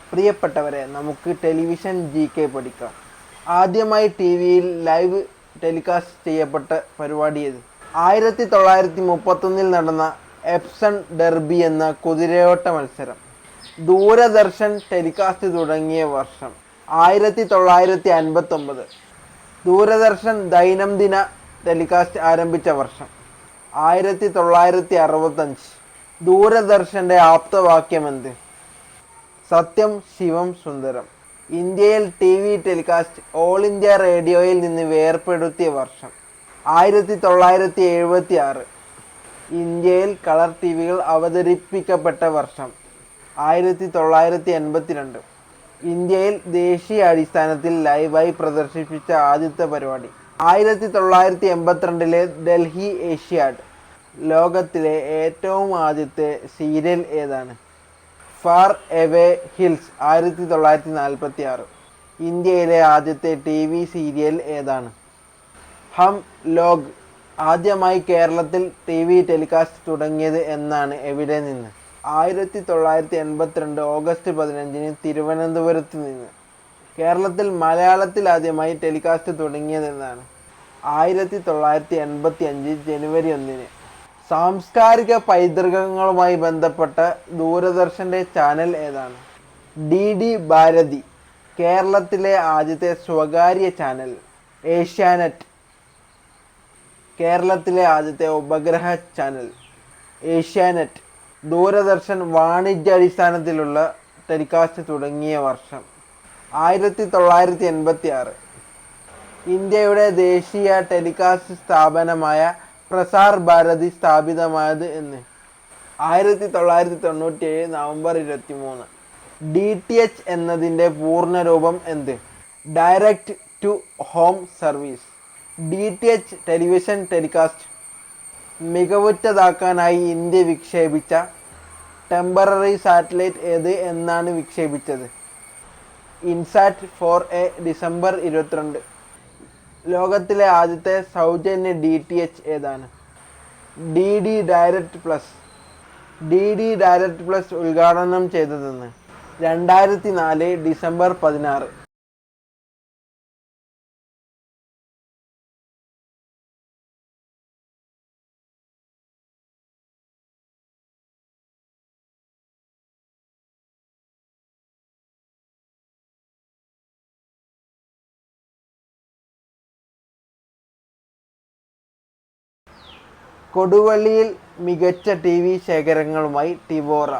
പ്രിയപ്പെട്ടവരെ, നമുക്ക് television GK പഠിക്കാം. ആദ്യമായി ടിവിയിൽ ലൈവ് ടെലികാസ്റ്റ് ചെയ്യപ്പെട്ട പരിപാടി ഏത്? 1931 നടന്ന എപ്സൺ ഡെർബി എന്ന കുതിരയോട്ട മത്സരം. ദൂരദർശൻ ടെലികാസ്റ്റ് തുടങ്ങിയ വർഷം 1959. ദൂരദർശൻ ദൈനംദിന ടെലികാസ്റ്റ് ആരംഭിച്ച വർഷം 1965. ദൂരദർശന്റെ ആപ്തവാക്യം എന്ത്? സത്യം ശിവം സുന്ദരം. ഇന്ത്യയിൽ TV ടെലികാസ്റ്റ് ഓൾ ഇന്ത്യ റേഡിയോയിൽ നിന്ന് വേർപെടുത്തിയ വർഷം 1976. ഇന്ത്യയിൽ കളർ ടിവികൾ അവതരിപ്പിക്കപ്പെട്ട വർഷം 1982. ഇന്ത്യയിൽ ദേശീയ അടിസ്ഥാനത്തിൽ ലൈവായി പ്രദർശിപ്പിച്ച ആദ്യത്തെ പരിപാടി 1982 ഡൽഹി ഏഷ്യാഡ്. ലോകത്തിലെ ഏറ്റവും ആദ്യത്തെ സീരിയൽ ഏതാണ്? Far away hills 1946. ഇന്ത്യയിലെ ആദ്യത്തെ TV സീരിയൽ ഏതാണ്? ഹം ലോഗ്. ആദ്യമായി കേരളത്തിൽ TV ടെലികാസ്റ്റ് തുടങ്ങിയത് എന്നാണ്? എവിടെ നിന്ന്? 1982 ഓഗസ്റ്റ് 15 തിരുവനന്തപുരത്ത് നിന്ന്. കേരളത്തിൽ മലയാളത്തിൽ ആദ്യമായി ടെലികാസ്റ്റ് തുടങ്ങിയതെന്നാണ്? 1985 ജനുവരി 1. സാംസ്കാരിക പൈതൃകങ്ങളുമായി ബന്ധപ്പെട്ട ദൂരദർശന്റെ ചാനൽ ഏതാണ്? DD ഭാരതി. കേരളത്തിലെ ആദ്യത്തെ സ്വകാര്യ ചാനൽ? ഏഷ്യാനെറ്റ്. കേരളത്തിലെ ആദ്യത്തെ ഉപഗ്രഹ ചാനൽ? ഏഷ്യാനെറ്റ്. ദൂരദർശൻ വാണിജ്യാടിസ്ഥാനത്തിലുള്ള ടെലികാസ്റ്റ് തുടങ്ങിയ വർഷം 1986. ഇന്ത്യയുടെ ദേശീയ ടെലികാസ്റ്റ് സ്ഥാപനമായ പ്രസാർ ഭാരതി സ്ഥാപിതമായത് എന്ന്? 1997 നവംബർ 23. DTH എന്നതിൻ്റെ പൂർണ്ണരൂപം എന്ത്? Direct to home service. DTH television telecast മികവുറ്റതാക്കാനായി ഇന്ത്യ വിക്ഷേപിച്ച ടെമ്പററി സാറ്റലൈറ്റ് ഏത് എന്നാണ് വിക്ഷേപിച്ചത്? INSAT 4A December 22. ലോകത്തിലെ ആദ്യത്തെ സൗജന്യ DTH ഏതാണ്? DD direct plus. DD direct plus ഉദ്ഘാടനം ചെയ്തതെന്ന്? 2004 ഡിസംബർ 16. കൊടുവള്ളിയിൽ മികച്ച TV ശേഖരങ്ങളുമായി ടിവോറ.